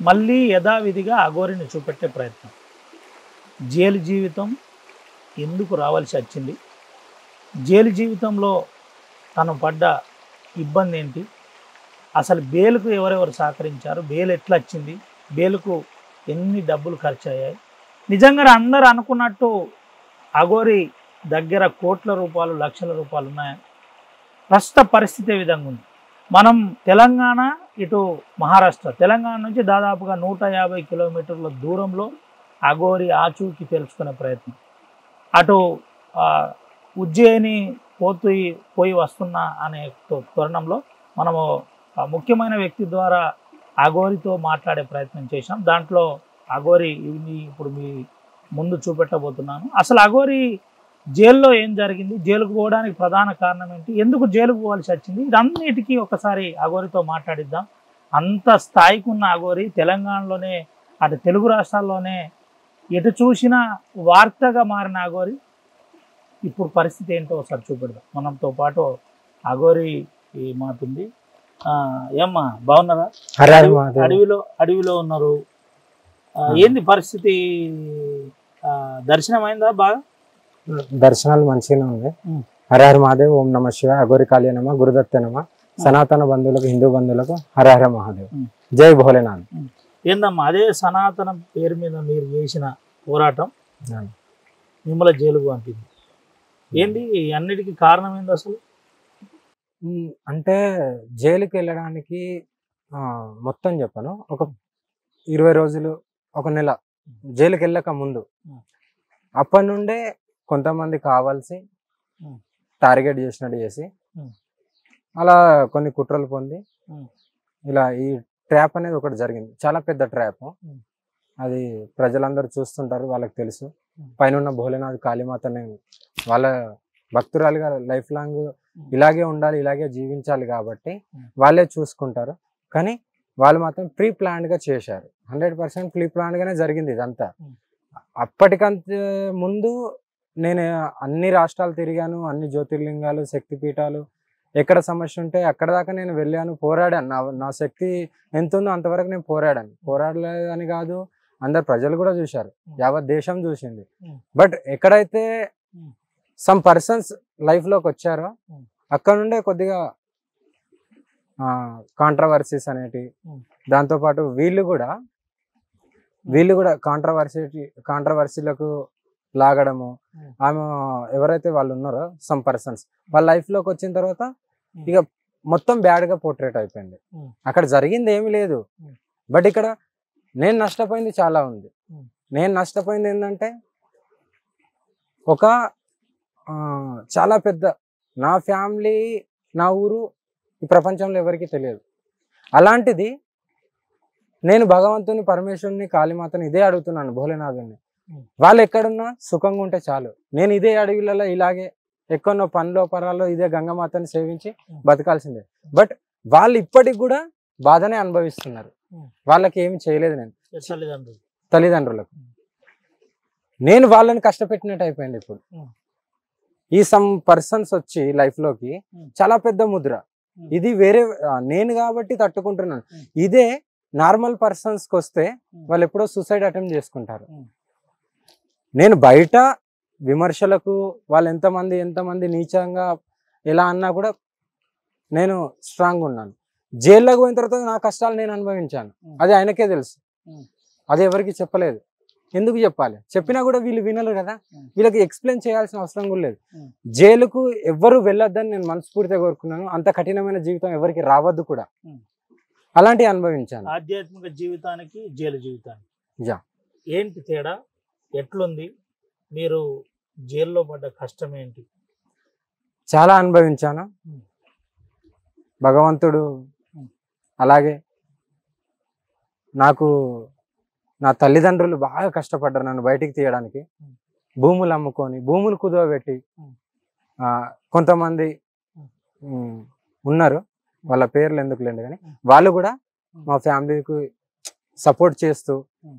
మళ్ళీ యథావిధిగా అఘోరిని చూపెట్టే ప్రయత్నం. జైలు జీవితం ఎందుకు రావాల్సి వచ్చింది, జైలు జీవితంలో తను పడ్డ ఇబ్బంది ఏంటి, అసలు బెయిల్కు ఎవరెవరు సహకరించారు, బెయిల్ ఎట్లా వచ్చింది, బెయిల్కు ఎన్ని డబ్బులు ఖర్చు అయ్యాయి, నిజంగా అందరూ అనుకున్నట్టు అఘోరి దగ్గర కోట్ల రూపాయలు లక్షల రూపాయలు ఉన్నాయా, ప్రస్తుత పరిస్థితి ఏ విధంగా ఉంది. మనం తెలంగాణ ఇటు మహారాష్ట్ర, తెలంగాణ నుంచి దాదాపుగా 150 కిలోమీటర్ల దూరంలో అఘోరి ఆచూకీ తెలుసుకునే ప్రయత్నం. అటు ఉజ్జయిని పోయి వస్తున్నా అనే తరుణంలో మనము ముఖ్యమైన వ్యక్తి ద్వారా అఘోరితో మాట్లాడే ప్రయత్నం చేశాం. దాంట్లో అఘోరి ఇప్పుడు మీ ముందు చూపెట్టబోతున్నాను. అసలు అఘోరి జైల్లో ఏం జరిగింది, జైలుకు పోవడానికి ప్రధాన కారణం ఏంటి, ఎందుకు జైలుకు పోవాల్సి వచ్చింది, ఇదన్నిటికీ ఒకసారి అఘోరితో మాట్లాడిద్దాం. అంత స్థాయికి ఉన్న అఘోరి తెలంగాణలోనే, అటు తెలుగు రాష్ట్రాల్లోనే ఎటు చూసినా వార్తగా మారిన అఘోరి ఇప్పుడు పరిస్థితి ఏంటో ఒకసారి చూపెడదాం. మనతో పాటు అఘోరి మాటుంది. ఏమ్మా బాగున్నారా? అడవిలో ఉన్నారు, ఏంది పరిస్థితి? దర్శనం అయిందా? బాగా దర్శనాలు మంచిగానే ఉంది. హరహర మహాదేవ్, ఓం నమ శివ, అఘోరి కాళీ నమ, గురుదత్త నమ, సనాతన బంధువులకు హిందూ బంధువులకు హరహర మహాదేవ్, జై భోలేనాథ్. ఏందమ్మా అదే సనాతన పేరు మీద మీరు చేసిన పోరాటం మిమ్మల్ని జైలుకు పంపింది, ఏంటి అన్నిటికీ కారణం ఏంది అసలు? అంటే జైలుకి వెళ్ళడానికి మొత్తం చెప్పను, ఒక 20 రోజులు, ఒక నెల జైలుకి వెళ్ళక ముందు అప్పటి నుండే కొంతమంది కావాల్సి టార్గెట్ చేసినట్టు చేసి అలా కొన్ని కుట్రలు పొంది ఇలా ఈ ట్రాప్ అనేది ఒకటి జరిగింది. చాలా పెద్ద ట్రాప్ అది, ప్రజలందరూ చూస్తుంటారు, వాళ్ళకి తెలుసు. పైన ఉన్న భోలేనాథ్ కాళీమాతని వాళ్ళ భక్తురాలుగా లైఫ్ లాంగ్ ఇలాగే ఉండాలి, ఇలాగే జీవించాలి కాబట్టి వాళ్ళే చూసుకుంటారు. కానీ వాళ్ళు మాత్రం ప్రీ ప్లాన్డ్ గా చేశారు. 100% ప్రీ ప్లాన్డ్ గానే జరిగింది ఇదంతా. అప్పటికంత ముందు నేను అన్ని రాష్ట్రాలు తిరిగాను, అన్ని జ్యోతిర్లింగాలు, శక్తిపీఠాలు, ఎక్కడ సమస్య ఉంటే అక్కడ దాకా నేను వెళ్ళాను, పోరాడాను. నా శక్తి ఎంత ఉందో అంతవరకు నేను పోరాడలేదని కాదు, అందరు ప్రజలు కూడా చూశారు, యావత్ దేశం చూసింది. బట్ ఎక్కడైతే సమ్ పర్సన్స్ లైఫ్ లోకి వచ్చారో అక్కడ నుండే కొద్దిగా కాంట్రవర్సీస్ అనేటి, దాంతోపాటు వీళ్ళు కూడా కాంట్రవర్సీలకు లాగడము. ఆమె ఎవరైతే వాళ్ళు ఉన్నారో సమ్ పర్సన్స్ వాళ్ళ లైఫ్ లోకి వచ్చిన తర్వాత ఇక మొత్తం బ్యాడ్ గా పోర్ట్రేట్ అయిపోయింది. అక్కడ జరిగింది ఏమి లేదు, బట్ ఇక్కడ నేను నష్టపోయింది చాలా ఉంది. నేను నష్టపోయింది ఏంటంటే, ఒక చాలా పెద్ద నా ఫ్యామిలీ, నా ఊరు ఈ ప్రపంచంలో ఎవరికి తెలియదు. అలాంటిది నేను భగవంతుని, పరమేశ్వరుని, కాళీమాతని ఇదే అడుగుతున్నాను, భోలేనాథుని. వాళ్ళు ఎక్కడున్నా సుఖంగా ఉంటే చాలు. నేను ఇదే అడవిలలో ఇలాగే ఎక్కడో పనిలో పరాల్లో ఇదే గంగమాతని సేవించి బతకాల్సిందే. బట్ వాళ్ళు ఇప్పటికి కూడా బాధనే అనుభవిస్తున్నారు. వాళ్ళకి ఏమి చేయలేదు నేను, తల్లిదండ్రులకు. నేను వాళ్ళని కష్టపెట్టినట్టు అయిపోయింది. ఇప్పుడు ఈ సమ్ పర్సన్స్ వచ్చి లైఫ్ లోకి చాలా పెద్ద ముద్ర. ఇది వేరే నేను కాబట్టి తట్టుకుంటున్నాను. ఇదే నార్మల్ పర్సన్స్ కి వస్తే వాళ్ళు ఎప్పుడో సూసైడ్ అటెంప్ట్ చేసుకుంటారు. నేను బయట విమర్శలకు వాళ్ళు ఎంతమంది నీచంగా ఎలా అన్నా కూడా నేను స్ట్రాంగ్ ఉన్నాను. జైల్లోకి పోయిన తర్వాత నా కష్టాలు నేను అనుభవించాను, అది ఆయనకే తెలుసు. అది ఎవరికి చెప్పలేదు. ఎందుకు చెప్పాలి? చెప్పినా కూడా వీళ్ళు వినరు కదా, వీళ్ళకి ఎక్స్ప్లెయిన్ చేయాల్సిన అవసరం కూడా లేదు. జైలుకు ఎవ్వరు వెళ్ళొద్దని నేను మనస్ఫూర్తిగా కోరుకున్నాను. అంత కఠినమైన జీవితం ఎవరికి రావద్దు కూడా. అలాంటివి అనుభవించాను. ఆధ్యాత్మిక జీవితానికి జైలు జీవితానికి ఏంటి తేడా, ఎట్లుంది? మీరు జైల్లో పడ్డ కష్టం ఏంటి? చాలా అనుభవించాను. భగవంతుడు అలాగే నాకు, నా తల్లిదండ్రులు బాగా కష్టపడ్డారు నన్ను బయటికి తీయడానికి. భూములు అమ్ముకొని, భూములు కుదవబెట్టి, కొంతమంది ఉన్నారు, వాళ్ళ పేర్లు ఎందుకులేండి, కానీ వాళ్ళు కూడా మా ఫ్యామిలీకి సపోర్ట్ చేస్తూ,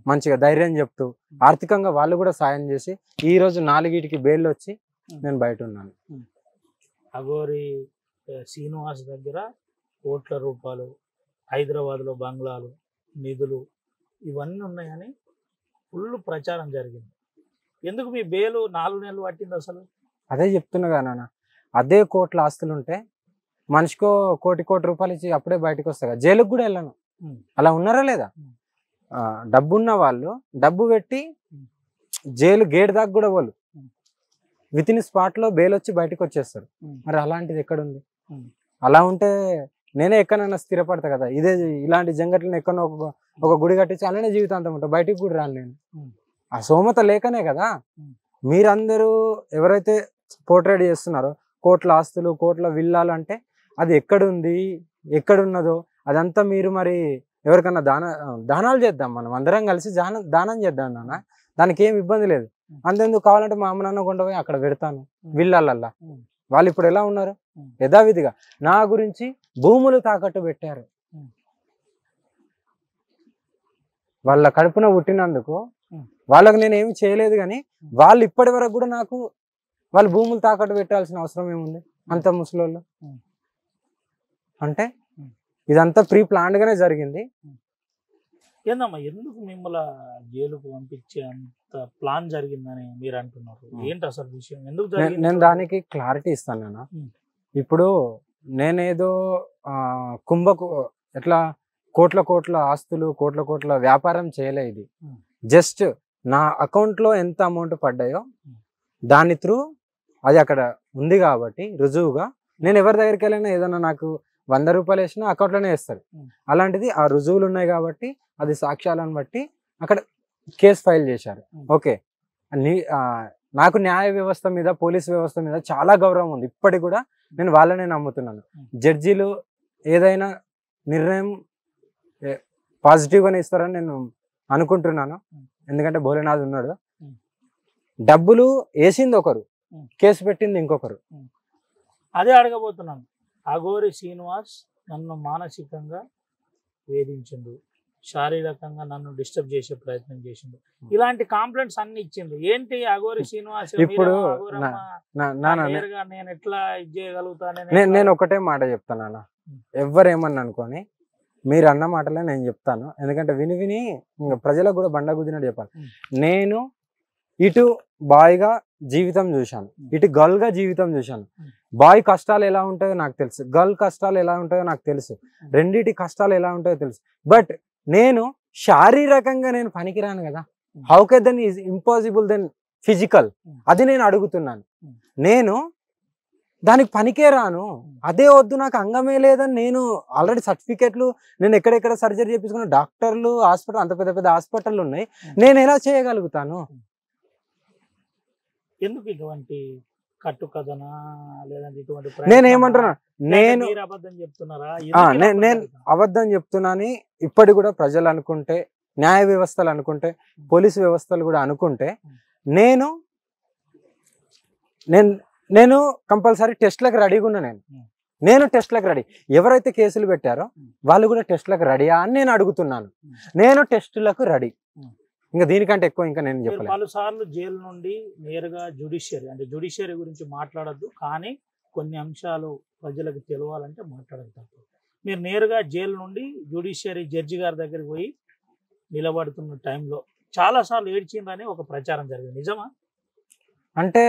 మంచిగా ధైర్యం చెప్తూ, ఆర్థికంగా వాళ్ళు కూడా సాయం చేసి ఈ రోజు 4కి బెయిల్ వచ్చి నేను బయట ఉన్నాను. అఘోరి శ్రీనివాస్ దగ్గర కోట్ల రూపాయలు, హైదరాబాద్లో బంగ్లాలు, నిధులు, ఇవన్నీ ఉన్నాయని ఫుల్ ప్రచారం జరిగింది. ఎందుకు మీ బెయిల్ 4 నెలలు పట్టింది అసలు? అదే చెప్తున్నా కదా నాన్న, అదే కోట్ల ఆస్తులు ఉంటే మనిషికో కోటి రూపాయలు ఇచ్చి అప్పుడే బయటకు వస్తా కదా, జైలుకు కూడా వెళ్ళను. అలా ఉన్నారా లేదా? డబ్బున్న వాళ్ళు డబ్బు పెట్టి జైలు గేట్ దాకా కూడా వాళ్ళు విత్ ఇన్ స్పాట్ లో బెయిల్ వచ్చి బయటకు వచ్చేస్తారు. మరి అలాంటిది ఎక్కడుంది? అలా ఉంటే నేనే ఎక్కడైనా స్థిరపడతా కదా. ఇలాంటి జంగట్లను ఎక్కడో ఒక గుడి కట్టించి అలానే జీవితాంతం ఉంటా, బయటికి కూడా రాను నేను. ఆ సోమత లేకనే కదా మీరందరూ ఎవరైతే పోర్ట్రేట్ చేస్తున్నారో కోట్ల ఆస్తులు కోట్ల విల్లాలు అంటే అది ఎక్కడుంది ఎక్కడున్నదో అదంతా మీరు మరి ఎవరికన్నా దానాలు చేద్దాం, మనం అందరం కలిసి దానం చేద్దాం నాన్న, దానికి ఏం ఇబ్బంది లేదు. అంతెందుకు కావాలంటే మా అమ్మ నాన్న కొండ పోయి అక్కడ పెడతాను విల్లాలల్లా. వాళ్ళు ఇప్పుడు ఎలా ఉన్నారు? యథావిధిగా నా గురించి భూములు తాకట్టు పెట్టారు. వాళ్ళ కడుపున పుట్టినందుకు వాళ్ళకు నేను ఏమి చేయలేదు, కానీ వాళ్ళు ఇప్పటి వరకు కూడా నాకు వాళ్ళు భూములు తాకట్టు పెట్టాల్సిన అవసరం ఏముంది? అంత ముసలోళ్ళు అంటే ఇదంతా ప్రీ ప్లాన్డ్ గానే జరిగింది. ఏందమ్మా ఎందుకు మిమ్మల్ని జైలుకు పంపించే అంత ప్లాన్ జరిగిందని మీరు అంటున్నారు? ఏంటి అసలు విషయం? ఎందుకు జరిగింది? నేను దానికి క్లారిటీ ఇస్తాను నాన్న. ఇప్పుడు నేనేదో ఎట్లా కోట్ల ఆస్తులు కోట్ల వ్యాపారం చేయలే. ఇది జస్ట్ నా అకౌంట్లో ఎంత అమౌంట్ పడ్డాయో దాని త్రూ అది అక్కడ ఉంది కాబట్టి రుజువుగా నేను ఎవరి దగ్గరికి వెళ్ళినా ఏదన్నా నాకు 100 రూపాయలు వేసినా అకౌంట్లోనే వేస్తారు. అలాంటిది ఆ రుజువులు ఉన్నాయి కాబట్టి అది సాక్ష్యాలను బట్టి అక్కడ కేసు ఫైల్ చేశారు. ఓకే, నాకు న్యాయ వ్యవస్థ మీద పోలీస్ వ్యవస్థ మీద చాలా గౌరవం ఉంది. ఇప్పటికి కూడా నేను వాళ్ళనే నమ్ముతున్నాను. జడ్జీలు ఏదైనా నిర్ణయం పాజిటివ్గానే ఇస్తారని నేను అనుకుంటున్నాను. ఎందుకంటే భోలేనాథ్ ఉన్నాడు. డబ్బులు వేసింది ఒకరు, కేసు పెట్టింది ఇంకొకరు. అదే అడగబోతున్నాను. అఘోరి శ్రీనివాస్ నన్ను మానసికంగా వేధించిండు, శారీరకంగా నన్ను డిస్టర్బ్ చేసే ప్రయత్నం చేసిండు, ఇలాంటి కంప్లైంట్స్ అన్ని ఇచ్చిండు. ఏంటి అఘోరి శ్రీనివాస్ ఇప్పుడు నేను ఎట్లా ఇది చేయగలుగుతాను? నేను ఒకటే మాట చెప్తాను, ఎవరేమన్నా అనుకోని మీరు అన్న మాటలే నేను చెప్తాను. ఎందుకంటే విని ప్రజలకు కూడా బండ గుద్దినట్టు చెప్పాలి. నేను ఇటు బాయ్గా జీవితం చూశాను, ఇటు గర్ల్గా జీవితం చూశాను. బాయ్ కష్టాలు ఎలా ఉంటాయో నాకు తెలుసు, గర్ల్ కష్టాలు ఎలా ఉంటాయో నాకు తెలుసు, రెండిటి కష్టాలు ఎలా ఉంటాయో తెలుసు. బట్ నేను శారీరకంగా నేను పనికిరాను కదా. How can then is impossible then physical? అది నేను అడుగుతున్నాను. నేను దానికి పనికే రాను, అదే వద్దు, నాకు అంగమే లేదని నేను ఆల్రెడీ సర్టిఫికెట్లు నేను ఎక్కడెక్కడ సర్జరీ చేయించుకున్న డాక్టర్లు హాస్పిటల్ అంత పెద్ద హాస్పిటల్ ఉన్నాయి, నేను ఎలా చేయగలుగుతాను? ఎందుకు ఇటువంటి కట్టు కథనా లేదంటే ఇటువంటి? నేనేమంటున్నా, నేను అబద్ధం చెప్తున్నాను. ఇప్పటి కూడా ప్రజలు అనుకుంటే, న్యాయ వ్యవస్థలు అనుకుంటే, పోలీసు వ్యవస్థలు కూడా అనుకుంటే నేను కంపల్సరీ టెస్ట్లకు రెడీగా ఉన్నా. నేను టెస్ట్లకు రెడీ. ఎవరైతే కేసులు పెట్టారో వాళ్ళు కూడా టెస్ట్లకు రెడీయా అని నేను అడుగుతున్నాను. నేను టెస్టులకు రెడీ. ఇంకా దీనికంటే ఎక్కువ ఇంకా నేను చెప్పలేదు. పలుసార్లు జైలు నుండి నేరుగా జ్యుడిషియరీ గురించి మాట్లాడద్దు, కానీ కొన్ని అంశాలు ప్రజలకు తెలవాలంటే మాట్లాడతారు. మీరు నేరుగా జైలు నుండి జ్యుడిషియరీ జడ్జి గారి దగ్గరికి పోయి నిలబడుతున్న టైంలో చాలాసార్లు ఏడ్చిందని ఒక ప్రచారం జరిగింది, నిజమా? అంటే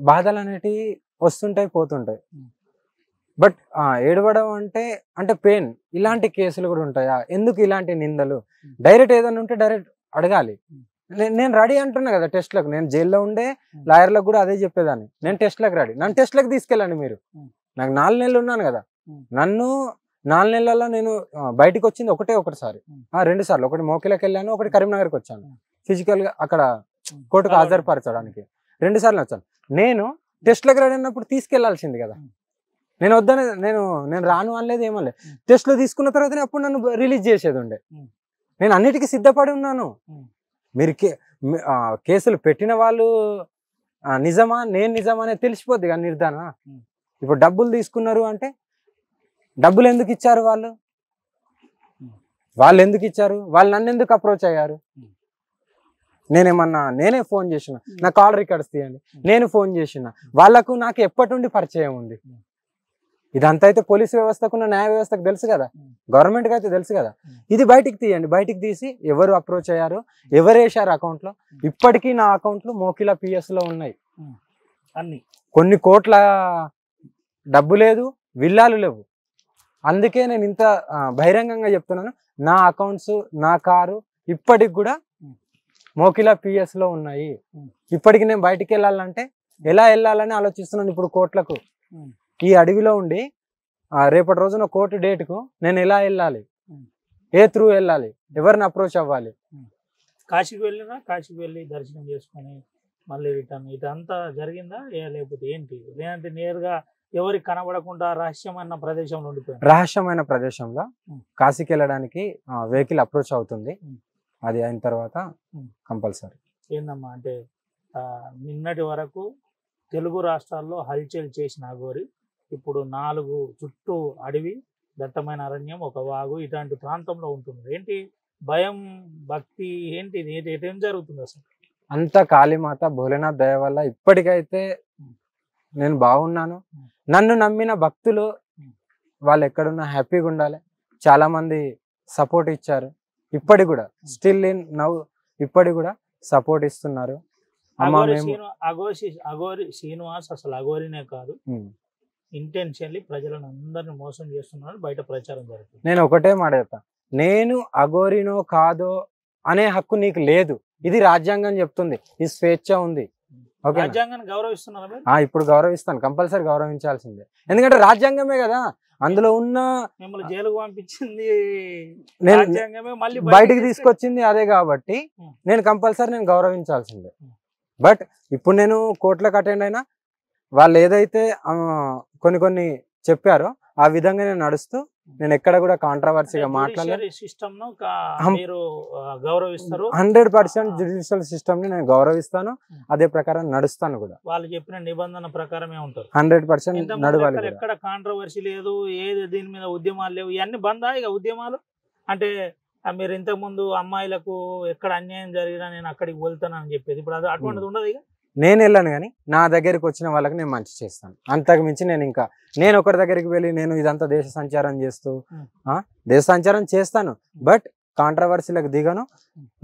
బాధలు అనేటివి వస్తుంటాయి పోతుంటాయి. బట్ ఏడవడం అంటే పెయిన్. ఇలాంటి కేసులు కూడా ఉంటాయా? ఎందుకు ఇలాంటి నిందలు? డైరెక్ట్ ఏదైనా ఉంటే డైరెక్ట్ అడగాలి. నేను రెడీ అంటున్నా కదా టెస్ట్లకు. నేను జైల్లో ఉండే లాయర్లకు కూడా అదే చెప్పేదాన్ని, నేను టెస్ట్లకు రెడీ, నన్ను టెస్ట్లకు తీసుకెళ్ళండి మీరు. నాకు 4 నెలలు ఉన్నాను కదా, నన్ను 4 నెలల్లో నేను బయటకు వచ్చింది ఒకసారి 2 సార్లు. ఒకటి మోకిలకు వెళ్ళాను, ఒకటి కరీంనగర్కి వచ్చాను ఫిజికల్గా అక్కడ కోర్టుకు హాజరుపరచడానికి. 2 సార్లు వచ్చాను. నేను టెస్ట్లకు రెడీ అన్నప్పుడు తీసుకెళ్లాల్సింది కదా. నేను వద్దని నేను రాను అనలేదు, ఏమనలేదు. టెస్ట్లు తీసుకున్న తర్వాతనే అప్పుడు నన్ను రిలీజ్ చేసేది ఉండే. నేను అన్నిటికీ సిద్ధపడి ఉన్నాను. మీరు కేసులు పెట్టిన వాళ్ళు నిజమా నేను నిజమా అనేది తెలిసిపోద్ది కదా నిర్ధారణ. ఇప్పుడు డబ్బులు తీసుకున్నారు అంటే డబ్బులు ఎందుకు ఇచ్చారు? వాళ్ళు ఎందుకు ఇచ్చారు? వాళ్ళు నన్ను ఎందుకు అప్రోచ్ అయ్యారు? నేనే ఫోన్ చేసిన, నా కాల్ రికార్డ్స్ తీయండి, నేను ఫోన్ చేసిన. వాళ్ళకు నాకు ఎప్పటి నుండి పరిచయం ఉంది? ఇదంతా అయితే పోలీసు వ్యవస్థకున్న న్యాయ వ్యవస్థకు తెలుసు కదా, గవర్నమెంట్కి అయితే తెలుసు కదా. ఇది బయటికి తీయండి, బయటికి తీసి ఎవరు అప్రోచ్ అయ్యారు, ఎవరు వేశారు అకౌంట్లో. ఇప్పటికీ నా అకౌంట్లు మోకిలా పిఎస్లో ఉన్నాయి. అన్ని కొన్ని కోట్ల డబ్బు లేదు, విల్లాలు లేవు. అందుకే నేను ఇంత బహిరంగంగా చెప్తున్నాను. నా అకౌంట్స్, నా కారు ఇప్పటికి కూడా మోకిలా పిఎస్లో ఉన్నాయి. ఇప్పటికి నేను బయటికి వెళ్ళాలంటే ఎలా వెళ్ళాలని ఆలోచిస్తున్నాను. ఇప్పుడు కోట్లకు ఈ అడవిలో ఉండి రేపటి రోజున కోర్టు డేట్కు నేను ఎలా వెళ్ళాలి, ఏ త్రూ వెళ్ళాలి, ఎవరిని అప్రోచ్ అవ్వాలి. కాశీకి వెళ్ళినా, కాశీకి వెళ్ళి దర్శనం చేసుకొని మళ్ళీ రిటర్న్ ఇదంతా జరిగిందా లేకపోతే ఏంటి? లేదంటే నేరుగా ఎవరికి కనబడకుండా రహస్యమైన ప్రదేశంలో ఉండిపోయింది? రహస్యమైన ప్రదేశంలో కాశీకి వెళ్ళడానికి వెహికల్ అప్రోచ్ అవుతుంది. అది అయిన తర్వాత కంపల్సరీ. ఏందమ్మా అంటే నిన్నటి వరకు తెలుగు రాష్ట్రాల్లో హల్చల్ చేసిన అఘోరి ఇప్పుడు 4 చుట్టూ అడవి, దట్టమైన అరణ్యం, ఒక వాగు ఇట్లాంటి ప్రాంతంలో ఉంటుంది. ఏంటి భయం, భక్తి ఏంటి, ఏం జరుగుతుంది అసలు? అంత కాళీమాత భోలేనాథ్ దయ వల్ల ఇప్పటికైతే నేను బాగున్నాను. నన్ను నమ్మిన భక్తులు వాళ్ళు ఎక్కడున్నా హ్యాపీగా ఉండాలి. చాలా మంది సపోర్ట్ ఇచ్చారు. ఇప్పటి కూడా స్టిల్ ఇన్ నౌ ఇప్పటి కూడా సపోర్ట్ ఇస్తున్నారు. అఘోరి శ్రీనివాస్ అసలు అఘోరినే కాదు, ఇంటెన్షన్లీ ప్రజలను అందరిని మోసం చేస్తున్నారు, బయట ప్రచారం జరుగుతుంది. నేను ఒకటే మాట చెప్తా, నేను అఘోరినో కాదో అనే హక్కు నీకు లేదు. ఇది రాజ్యాంగం చెప్తుంది, ఈ స్వేచ్ఛ ఉంది. రాజ్యాంగాన్ని గౌరవిస్తున్నారా? ఇప్పుడు గౌరవిస్తాను, కంపల్సరీ గౌరవించాల్సిందే. ఎందుకంటే రాజ్యాంగమే కదా అందులో ఉన్న. మిమ్మల్ని జైలుకు పంపించింది నేను బయటికి తీసుకొచ్చింది అదే కాబట్టి నేను కంపల్సరీ నేను గౌరవించాల్సిందే. బట్ ఇప్పుడు నేను కోర్టులకు అటెండ్ అయినా వాళ్ళు ఏదైతే కొన్ని చెప్పారో ఆ విధంగా నేను నడుస్తూ నేను ఎక్కడ కూడా కాంట్రవర్సీగా మాట్లాడలేదు. 100% జ్యుడిషియల్ సిస్టమ్ ని నేను గౌరవిస్తాను, అదే ప్రకారం నడుస్తాను కూడా. వాళ్ళు చెప్పిన నిబంధన ప్రకారమే ఉంటారు. 100% నడవాలి. ఎక్కడ కాంట్రవర్సీ లేదు, ఏది దీని మీద ఉద్యమాలు లేవు, ఇవన్నీ బందా ఇక ఉద్యమాలు. అంటే మీరు ఇంతకు ముందు అమ్మాయిలకు ఎక్కడ అన్యాయం జరిగినా నేను అక్కడికి వెళ్తానని చెప్పేది, ఇప్పుడు అది అటువంటిది ఉండదు. ఇక నేను వెళ్ళాను కానీ నా దగ్గరికి వచ్చిన వాళ్ళకి నేను మంచి చేస్తాను. అంతకు మించి నేను ఒకరి దగ్గరికి వెళ్ళి నేను ఇదంతా దేశ సంచారం చేస్తూ దేశ సంచారం చేస్తాను, బట్ కాంట్రవర్సీలకు దిగను.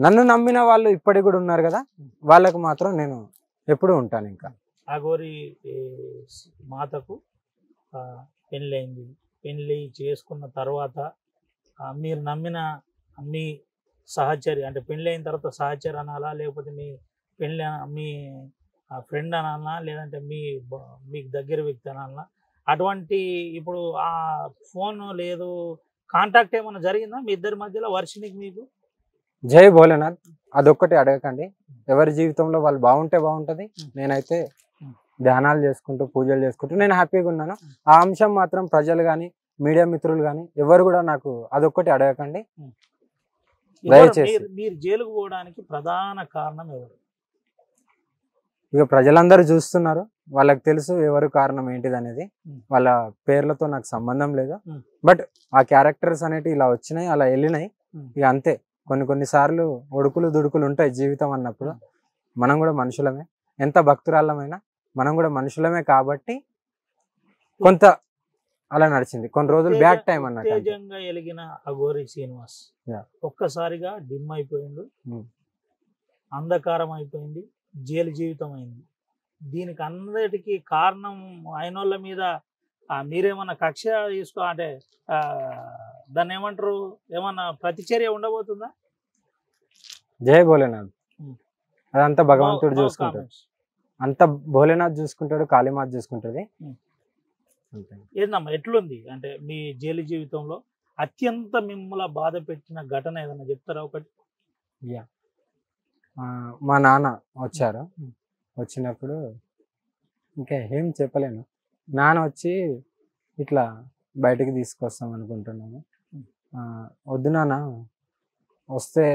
నన్ను నమ్మిన వాళ్ళు ఇప్పటికి కూడా ఉన్నారు కదా, వాళ్ళకు మాత్రం నేను ఎప్పుడు ఉంటాను. ఇంకా అఘోరి మాతకు పెళ్ళైంది, పెళ్ళి చేసుకున్న తర్వాత మీరు నమ్మిన మీ సహచరి, అంటే పెళ్ళి అయిన తర్వాత సహచరి అనాలా, లేకపోతే మీ ఫ్రెండ్ అనాలనా, లేదంటే మీకు దగ్గర వ్యక్తి అనాలనా, అటువంటి ఇప్పుడు ఆ ఫోన్ లేదు, కాంటాక్ట్ ఏమైనా జరిగిందా మీ ఇద్దరి మధ్యలో, వర్షినికి మీకు? జై భోలేనాథ్, అదొక్కటి అడగకండి. ఎవరి జీవితంలో వాళ్ళు బాగుంటే బాగుంటుంది. నేనైతే ధ్యానాలు చేసుకుంటూ పూజలు చేసుకుంటూ నేను హ్యాపీగా ఉన్నాను. ఆ అంశం మాత్రం ప్రజలు కానీ మీడియా మిత్రులు కానీ ఎవరు కూడా నాకు అదొక్కటి అడగకండి దయచేసి. మీరు జైలుకు పోవడానికి ప్రధాన కారణం ఎవరు? ఇక ప్రజలందరూ చూస్తున్నారు, వాళ్ళకి తెలుసు ఎవరు కారణం ఏంటిది అనేది. వాళ్ళ పేర్లతో నాకు సంబంధం లేదు, బట్ ఆ క్యారెక్టర్స్ అనేవి ఇలా వచ్చినాయి, అలా వెళ్ళినాయి. ఇక అంతే. కొన్నిసార్లు ఒడుకులు దుడుకులు ఉంటాయి జీవితం అన్నప్పుడు. మనం కూడా మనుషులమే, ఎంత భక్తురాళ్ళమైనా మనం కూడా మనుషులమే. కాబట్టి కొంత అలా నడిచింది, కొన్ని రోజులు బ్యాడ్ టైం అన్నట్టు. తేజంగా ఎలిగిన అఘోరి శ్రీనివాస్ ఒక్కసారిగా డిమ్ అయిపోయింది, అంధకారం అయిపోయింది, జైలు జీవితం అయింది. దీనికి అందరికీ కారణం అయినోళ్ళ మీద మీరేమన్నా కక్ష అంటే దాన్ని ఏమంటారు, ఏమన్నా ప్రతిచర్య ఉండబోతుందా? జై భోలేనాథ్, అదంతా భగవంతుడు చూసుకుంటాడు, అంత భోలేనాథ్ చూసుకుంటాడు, కాళీమాత చూసుకుంటుంది. ఏందమ్మా ఎట్లుంది అంటే మీ జైలు జీవితంలో అత్యంత మిమ్మల్ని బాధ పెట్టిన ఘటన ఏదన్నా చెప్తారా ఒకటి? మా నాన్న వచ్చారు, వచ్చినప్పుడు ఇంకా ఏం చెప్పలేను. నాన్న వచ్చి ఇట్లా బయటికి తీసుకొస్తాం అనుకుంటున్నాము, వద్దు నాన్న, వస్తే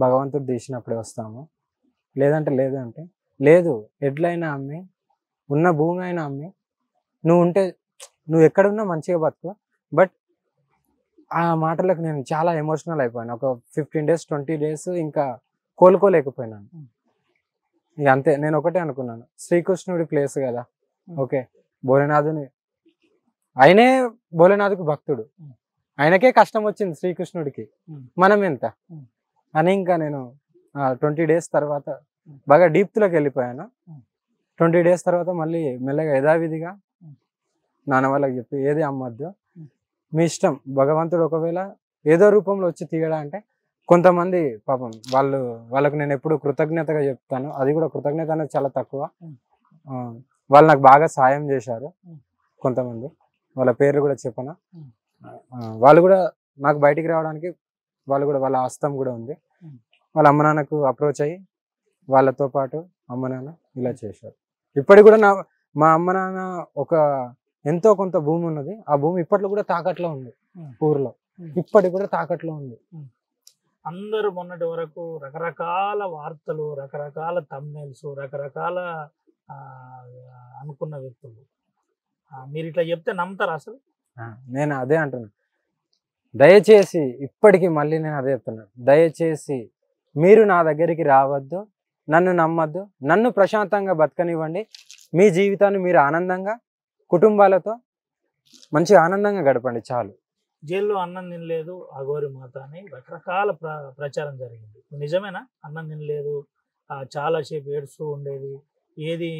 భగవంతుడు తీసినప్పుడే వస్తాము, లేదంటే లేదు అంటే లేదు, ఎడ్లైనా అమ్మి ఉన్న భూమి అయినా అమ్మి నువ్వు ఎక్కడున్నా మంచిగా బతుకు. బట్ ఆ మాటలకు నేను చాలా ఎమోషనల్ అయిపోయాను. ఒక 15 days 20 days ఇంకా కోలుకోలేకపోయినాను. ఇక అంతే. నేను ఒకటే అనుకున్నాను, శ్రీకృష్ణుడి ప్లేస్ కదా, ఓకే భోలేనాథుని ఆయనే భోలేనాథ్కు భక్తుడు, ఆయనకే కష్టం వచ్చింది శ్రీకృష్ణుడికి, మనం ఎంత అని ఇంకా నేను 20 days తర్వాత బాగా డీప్త్లోకి వెళ్ళిపోయాను. 20 days తర్వాత మళ్ళీ మెల్లగా యథావిధిగా నాన్న వాళ్ళకి చెప్పి ఏది అమ్మద్దు, మీ ఇష్టం, భగవంతుడు ఒకవేళ ఏదో రూపంలో వచ్చి తీయడా అంటే కొంతమంది పాపం వాళ్ళకు నేను ఎప్పుడు కృతజ్ఞతగా చెప్తాను, అది కూడా కృతజ్ఞత అనేది చాలా తక్కువ. వాళ్ళు నాకు బాగా సాయం చేశారు కొంతమంది, వాళ్ళ పేర్లు కూడా చెప్పను. వాళ్ళు కూడా నాకు బయటికి రావడానికి వాళ్ళు కూడా వాళ్ళ హస్తం కూడా ఉంది. వాళ్ళ అమ్మ నాన్నకు అప్రోచ్ అయ్యి వాళ్ళతో పాటు అమ్మ నాన్న ఇలా చేశారు. ఇప్పటికి కూడా మా అమ్మ నాన్న ఒక ఎంతో కొంత భూమి ఉన్నది, ఆ భూమి ఇప్పట్లో కూడా తాకట్లో ఉంది ఊర్లో, ఇప్పటికి కూడా తాకట్లో ఉంది. అందరూ మొన్నటి వరకు రకరకాల వార్తలు, రకరకాల థంబ్నెయిల్స్, రకరకాల అనుకున్న వ్యక్తులు, మీరు ఇట్లా చెప్తే నమ్ముతారు అసలు? నేను అదే అంటున్నాను, దయచేసి ఇప్పటికీ మళ్ళీ నేను అదే చెప్తున్నాను, దయచేసి మీరు నా దగ్గరికి రావద్దు, నన్ను నమ్మద్దు, నన్ను ప్రశాంతంగా బతకనివ్వండి, మీ జీవితాన్ని మీరు ఆనందంగా కుటుంబాలతో మంచి ఆనందంగా గడపండి చాలు. జైల్లో అన్నం తినలేదు అఘోరి మాత అని రకరకాల ప్రచారం జరిగింది, నిజమేనా? అన్నం తినలేదు, చాలాసేపు ఏడుస్తూ ఉండేది, ఏది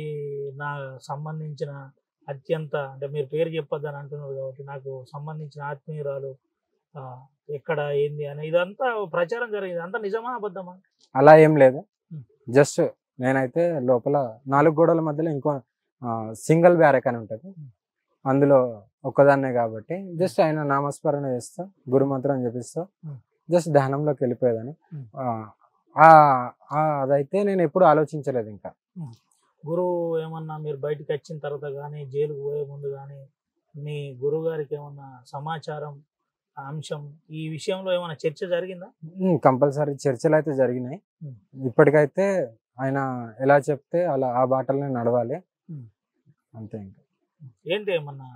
నా సంబంధించిన అత్యంత, అంటే మీరు పేరు చెప్పొద్దని అంటున్నారు కాబట్టి నాకు సంబంధించిన ఆత్మీయురాలు ఎక్కడ ఏంది అని ఇదంతా ప్రచారం జరిగింది, అంతా నిజమా అబద్ధమా? అలా ఏం లేదు, జస్ట్ నేనైతే లోపల 4 గోడల మధ్యలో ఇంకో సింగిల్ బ్యారెక్ అని ఉంటుంది, అందులో ఒక్కదాన్నే కాబట్టి జస్ట్ ఆయన నామస్మరణ చేస్తూ గురుమంత్రం జపిస్తూ జస్ట్ ధ్యానంలోకి వెళ్ళిపోయేదని. అదైతే నేను ఎప్పుడు ఆలోచించలేదు. ఇంకా గురువు ఏమన్నా మీరు బయటకు వచ్చిన తర్వాత కానీ జైలుకు పోయే ముందు కానీ మీ గురువు గారికి ఏమన్నా సమాచారం అంశం ఈ విషయంలో ఏమైనా చర్చ జరిగిందా? కంపల్సరీ చర్చలు అయితే జరిగినాయి. ఇప్పటికైతే ఆయన ఎలా చెప్తే అలా ఆ బాటలనే నడవాలి అంతే. ఇంకా ఏంటి ఏమన్నా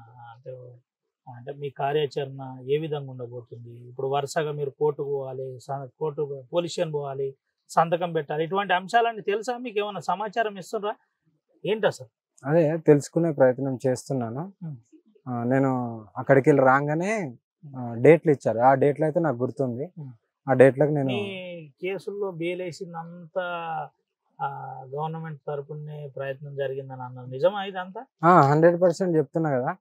అంటే మీ కార్యాచరణ ఏ విధంగా ఉండబోతుంది? ఇప్పుడు వరుసగా మీరు కోర్టుకు పోవాలి, పోలీస్ స్టేషన్ పోవాలి, సంతకం పెట్టాలి, ఇటువంటి అంశాలన్నీ తెలుసా మీకు? ఏమైనా సమాచారం ఇస్తున్నారా ఏంటి అసలు? అదే తెలుసుకునే ప్రయత్నం చేస్తున్నాను. నేను అక్కడికి వెళ్ళి రాగానే డేట్లు ఇచ్చారు, ఆ డేట్లు అయితే నాకు గుర్తుంది. ఆ డేట్లకు నేను కేసుల్లో బెయిల్ వేసిందంతా గవర్నమెంట్ తరపునే ప్రయత్నం జరిగిందని అన్నారు, నిజమా ఇదంతా? 100% చెప్తున్నా కదా,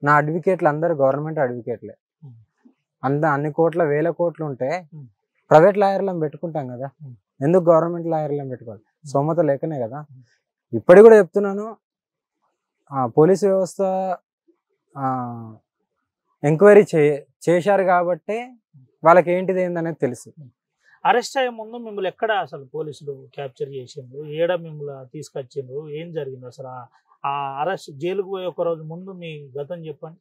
నా అడ్వకేట్లు అందరు గవర్నమెంట్ అడ్వకేట్లే. అన్ని కోట్ల వేల కోట్లు ఉంటే ప్రైవేట్ లాయర్లను పెట్టుకుంటాం కదా, ఎందుకు గవర్నమెంట్ లాయర్లను పెట్టుకోవాలి? సోమత లేకనే కదా. ఇప్పటికి కూడా చెప్తున్నాను, పోలీసు వ్యవస్థ ఎంక్వైరీ చేశారు కాబట్టి వాళ్ళకి ఏంటిది ఏందనేది తెలుసు. అరెస్ట్ అయ్యే ముందు మిమ్మల్ని ఎక్కడ అసలు పోలీసులు క్యాప్చర్ చేసిండ్రు, ఏడ మిమ్మల్ని తీసుకొచ్చిండ్రు, ఏం జరిగింది అసలు? ఆ అరెస్ట్ జైలుకు పోయి ఒక రోజు ముందు మీ గతం చెప్పండి.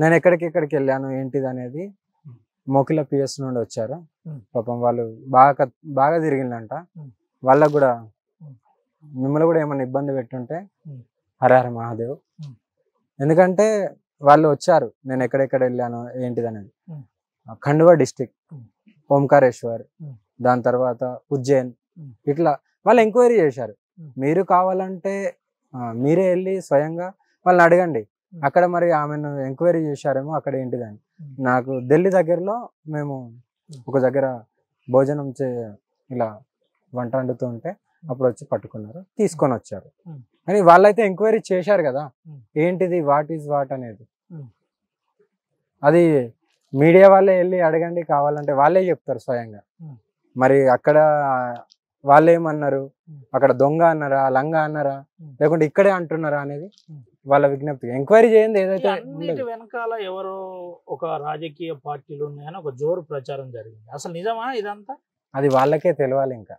నేను ఎక్కడికి వెళ్ళాను ఏంటిది అనేది మోకిల PS నుండి వచ్చారు. పాపం వాళ్ళు బాగా తిరిగిందంట. వాళ్ళకు కూడా మిమ్మల్ని కూడా ఏమైనా ఇబ్బంది పెట్టుంటే హర హర మహాదేవ్. ఎందుకంటే వాళ్ళు వచ్చారు నేను ఎక్కడెక్కడ వెళ్ళాను ఏంటిది అనేది. ఖండ్వా డిస్టిక్, ఓంకారేశ్వర్, దాని తర్వాత ఉజ్జయిన్, ఇట్లా వాళ్ళు ఎంక్వైరీ చేశారు. మీరు కావాలంటే మీరే వెళ్ళి స్వయంగా వాళ్ళని అడగండి, అక్కడ మరి ఆమెను ఎంక్వైరీ చేశారేమో అక్కడ ఏంటిదని. నాకు ఢిల్లీ దగ్గరలో మేము ఒక దగ్గర భోజనం ఇలా వంట వండుతూ ఉంటే అప్పుడు వచ్చి పట్టుకున్నారు, తీసుకొని వచ్చారు. కానీ వాళ్ళైతే ఎంక్వైరీ చేశారు కదా ఏంటిది వాట్ ఈజ్ వాట్ అనేది. అది మీడియా వాళ్ళే వెళ్ళి అడగండి, కావాలంటే వాళ్ళే చెప్తారు స్వయంగా. మరి అక్కడ వాళ్ళు ఏమన్నారు, అక్కడ దొంగ అన్నారా, లంగా అన్నారా, లేకుంటే ఇక్కడే అంటున్నారా అనేది వాళ్ళ విజ్ఞప్తి. ఎంక్వైరీ చేయండి ఏదైతే. వెనకాల ఎవరో ఒక రాజకీయ పార్టీలు ఉన్నాయని ఒక జోరు ప్రచారం జరిగింది, అసలు నిజమా ఇదంతా? అది వాళ్ళకే తెలియాలి. ఇంకా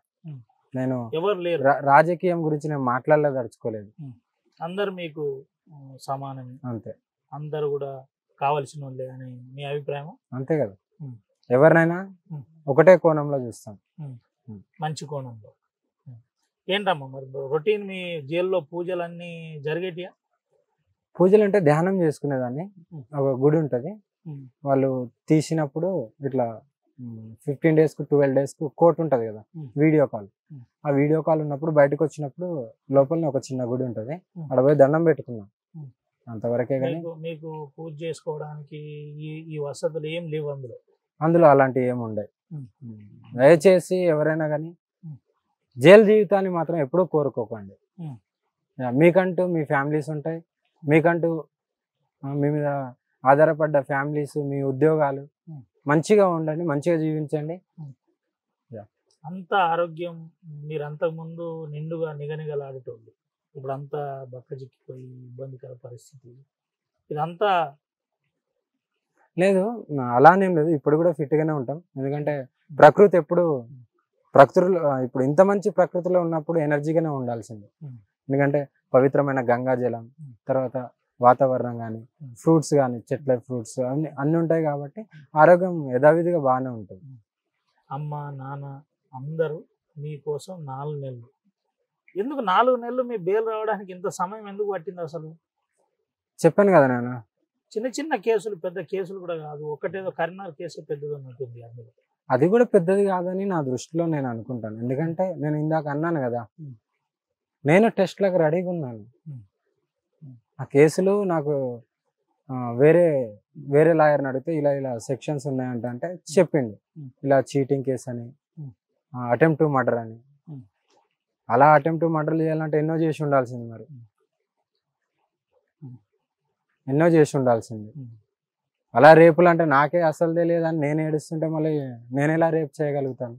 నేను ఎవరు లేరు, రాజకీయం గురించి నేను మాట్లాడదలుచుకోలేదు. అందరు మీకు సమానమే అంతే, అందరు కూడా కావలసిన వాళ్ళే అని మీ అభిప్రాయం? అంతే కదా, ఎవరినైనా ఒకటే కోణంలో చూస్తాం, మంచి కోణంలో. ఏంటమ్మా మరి రొటీన్ మీ జైల్లో పూజలన్నీ జరిగేటియా? పూజలు అంటే ధ్యానం చేసుకునేదాన్ని. ఒక గుడి ఉంటుంది, వాళ్ళు తీసినప్పుడు ఇట్లా 15 days కు 12 days కు కోర్ట్ ఉంటుంది కదా, వీడియో కాల్. ఆ వీడియో కాల్ ఉన్నప్పుడు బయటకు వచ్చినప్పుడు లోపలనే ఒక చిన్న గుడి ఉంటుంది, అక్కడ పోయి దండం పెట్టుకున్నాం. అంతవరకే కానీ మీకు పూజ చేసుకోవడానికి ఈ వసతులు ఏం లేవు అందులో. అందులో అలాంటివి ఏమి ఉండవు. దయచేసి ఎవరైనా కానీ జైలు జీవితాన్ని మాత్రం ఎప్పుడూ కోరుకోకండి. మీకంటూ మీ ఫ్యామిలీస్ ఉంటాయి, మీకంటూ మీ మీద ఆధారపడ్డ ఫ్యామిలీస్, మీ ఉద్యోగాలు, మంచిగా ఉండండి, మంచిగా జీవించండి. అంత ఆరోగ్యం మీరు అంతకుముందు నిండుగా నిగనిగలాడేటోళ్ళు, ఇప్పుడు అంతా బక్కచిక్కిపోయి ఇబ్బందికర పరిస్థితి ఇదంతా లేదు. అలానేం లేదు, ఇప్పుడు కూడా ఫిట్ గానే ఉంటాం. ఎందుకంటే ప్రకృతి ఎప్పుడు ప్రకృతిలో ఇప్పుడు ఇంత మంచి ప్రకృతిలో ఉన్నప్పుడు ఎనర్జీగానే ఉండాల్సింది. ఎందుకంటే పవిత్రమైన గంగా జలం, తర్వాత వాతావరణం కానీ, ఫ్రూట్స్ కానీ, చెట్ల ఫ్రూట్స్ అన్ని ఉంటాయి కాబట్టి ఆరోగ్యం యథావిధిగా బాగానే ఉంటుంది. అమ్మ నాన్న అందరూ మీకోసం 4 నెలలు, ఎందుకు 4 నెలలు మీ బెయిల్ రావడానికి ఇంత సమయం ఎందుకు పట్టింది అసలు? చెప్పాను కదా నేను, చిన్న చిన్న కేసులు, పెద్ద కేసులు కూడా కాదు, ఒకటేదో కరీంనగర్ కేసు పెద్దది ఉన్నట్టుంది అందులో. అది కూడా పెద్దది కాదని నా దృష్టిలో నేను అనుకుంటాను. ఎందుకంటే నేను ఇందాక అన్నాను కదా, నేను టెస్ట్లకు రెడీగా ఉన్నాను. ఆ కేసులు నాకు వేరే లాయర్ని అడిగితే ఇలా ఇలా సెక్షన్స్ ఉన్నాయంట అంటే చెప్పిండు, ఇలా చీటింగ్ కేసు అని, అటెంప్ట్ టు మర్డర్ అని. అలా అటెంప్ట్ టు మర్డర్ చేయాలంటే ఎన్నో చేసి ఉండాల్సింది, మరి ఎన్నో చేసి ఉండాల్సింది. అలా రేపులు అంటే నాకే అసలు తెలియదని నేను ఏడుస్తుంటే మళ్ళీ నేను ఎలా రేపు చేయగలుగుతాను?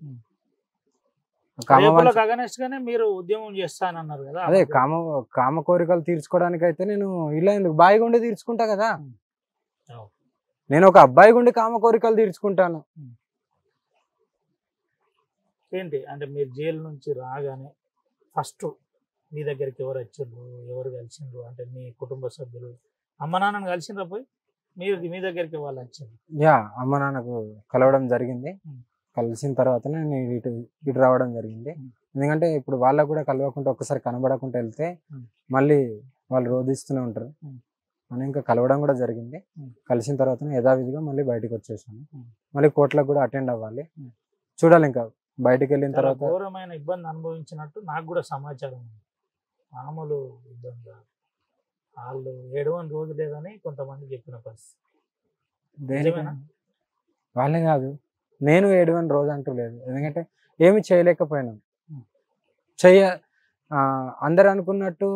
మీరు ఉద్యమం చేస్తానన్నారు కదా, అదే కామ కోరికలు తీర్చుకోవడానికి అయితే నేను ఇలా ఎందుకు బాయి గుండి తీర్చుకుంటా కదా. నేను ఒక అబ్బాయి గుండి కామ కోరికలు తీర్చుకుంటాను. ఏంటి అంటే మీరు జైలు నుంచి రాగానే ఫస్ట్ మీ దగ్గరికి ఎవరు వచ్చిండ్రు, ఎవరు కలిసిండ్రు? అంటే మీ కుటుంబ సభ్యులు, అమ్మ నాన్నని కలిసిండ్రా పోయి? మీ దగ్గరికి వాళ్ళు వచ్చిండ్రు? యా, అమ్మ నాన్నకు కలవడం జరిగింది. కలిసిన తర్వాత నేను ఇటు రావడం జరిగింది. ఎందుకంటే ఇప్పుడు వాళ్ళకు కూడా కలవకుండా ఒక్కసారి కనబడకుండా వెళ్తే మళ్ళీ వాళ్ళు రోధిస్తూనే ఉంటారు అని ఇంకా కలవడం కూడా జరిగింది. కలిసిన తర్వాత యథావిధిగా మళ్ళీ బయటకు వచ్చేసాను. మళ్ళీ కోర్టులకు కూడా అటెండ్ అవ్వాలి. చూడాలి ఇంకా బయటకు వెళ్ళిన తర్వాత. ఘోరమైన ఇబ్బంది అనుభవించినట్టు నాకు కూడా సమాచారం ఉంది. మామూలు ఇబ్బంది వాళ్ళు 7 రోజు లేదని కొంతమంది చెప్పిన పరిస్థితి. వాళ్ళే కాదు, నేను 7 రోజు అంటూ లేదు. ఎందుకంటే ఏమి చేయలేకపోయినాం. అందరు అనుకున్నట్టు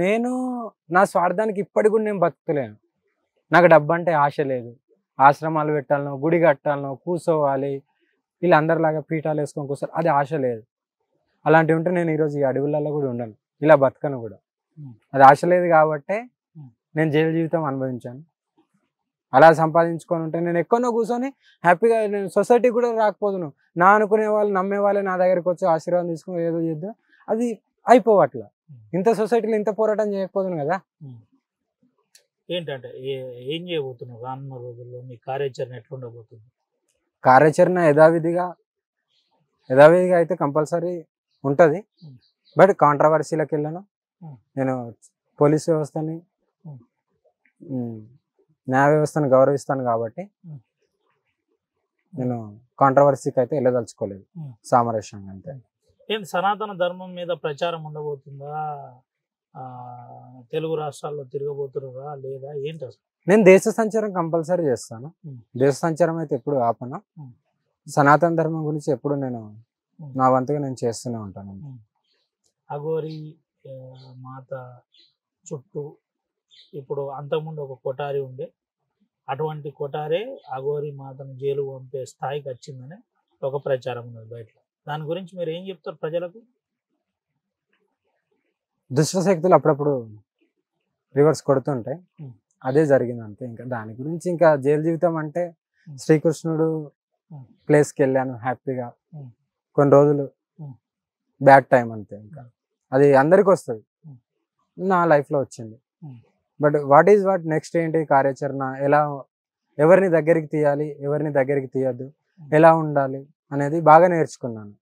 నేను నా స్వార్థానికి ఇప్పటికి కూడా నేను బతుకులేను. నాకు డబ్బు అంటే ఆశ లేదు. ఆశ్రమాలు పెట్టాలనో, గుడి కట్టాలనో, కూర్చోవాలి, వీళ్ళు అందరిలాగా పీఠాలు వేసుకొని కూర్చోవాలి, అది ఆశ లేదు. అలాంటివి ఉంటే నేను ఈరోజు ఈ అడవులలో కూడా ఉండను, ఇలా బతకను కూడా. అది ఆశ లేదు కాబట్టే నేను జైలు జీవితం అనుభవించాను. అలా సంపాదించుకొని ఉంటే నేను ఎక్కడో కూర్చొని హ్యాపీగా నేను సొసైటీ కూడా రాకపోదును. నా అనుకునే వాళ్ళు, నమ్మే వాళ్ళే నా దగ్గరికి వచ్చి ఆశీర్వాదం తీసుకుని ఏదో చేద్దాం, అది అయిపోవట్లా. ఇంత సొసైటీలో ఇంత పోరాటం చేయకపోదును కదా. ఏంటంటే ఏం చేయబోతున్నావు రానున్న రోజుల్లో? మీ కార్యాచరణ ఎట్లుండబోతుంది? కార్యాచరణ యథావిధిగా అయితే కంపల్సరీ ఉంటుంది. బట్ కాంట్రవర్సీలకు వెళ్ళను. నేను పోలీస్ వ్యవస్థని, న్యాయ వ్యవస్థను గౌరవిస్తాను కాబట్టి నేను కాంట్రవర్సీకి అయితే వెళ్ళదలుచుకోలేదు. సామరస్యంగా అంతే. ఏంటి సనాతన ధర్మం మీద ప్రచారం ఉండబోతుందా? తెలుగు రాష్ట్రాల్లో తిరగబోతున్నారా లేదా ఏంటి అసలు? నేను దేశ సంచారం కంపల్సరీ చేస్తాను. దేశ సంచారం అయితే ఎప్పుడు ఆపను. సనాతన ధర్మం గురించి ఎప్పుడు నేను నా వంతుగా నేను చేస్తూనే ఉంటాను. అఘోరి మాత చుట్టూ ఇప్పుడు అంతకుముందు ఒక కొటారి ఉండే, అటువంటి కొటారే అఘోరి మాతను జైలు పంపే స్థాయికి వచ్చిందని ఒక ప్రచారం ఉన్నది బయట. దాని గురించి మీరు ఏం చెప్తారు ప్రజలకు? దుష్ట శక్తులు అప్పుడప్పుడు రివర్స్ కొడుతుంటాయి, అదే జరిగింది అంతే. ఇంకా దాని గురించి ఇంకా జైలు జీవితం అంటే శ్రీకృష్ణుడు ప్లేస్కి వెళ్ళాను హ్యాపీగా, కొన్ని రోజులు బ్యాడ్ టైం అంతే. ఇంకా అది అందరికి వస్తుంది, నా లైఫ్లో వచ్చింది. బట్ వాట్ నెక్స్ట్ ఏంటి కార్యాచరణ, ఎలా ఎవరిని దగ్గరికి తీయాలి, ఎవరిని దగ్గరికి తీయద్దు, ఎలా ఉండాలి అనేది బాగా నేర్చుకున్నాను.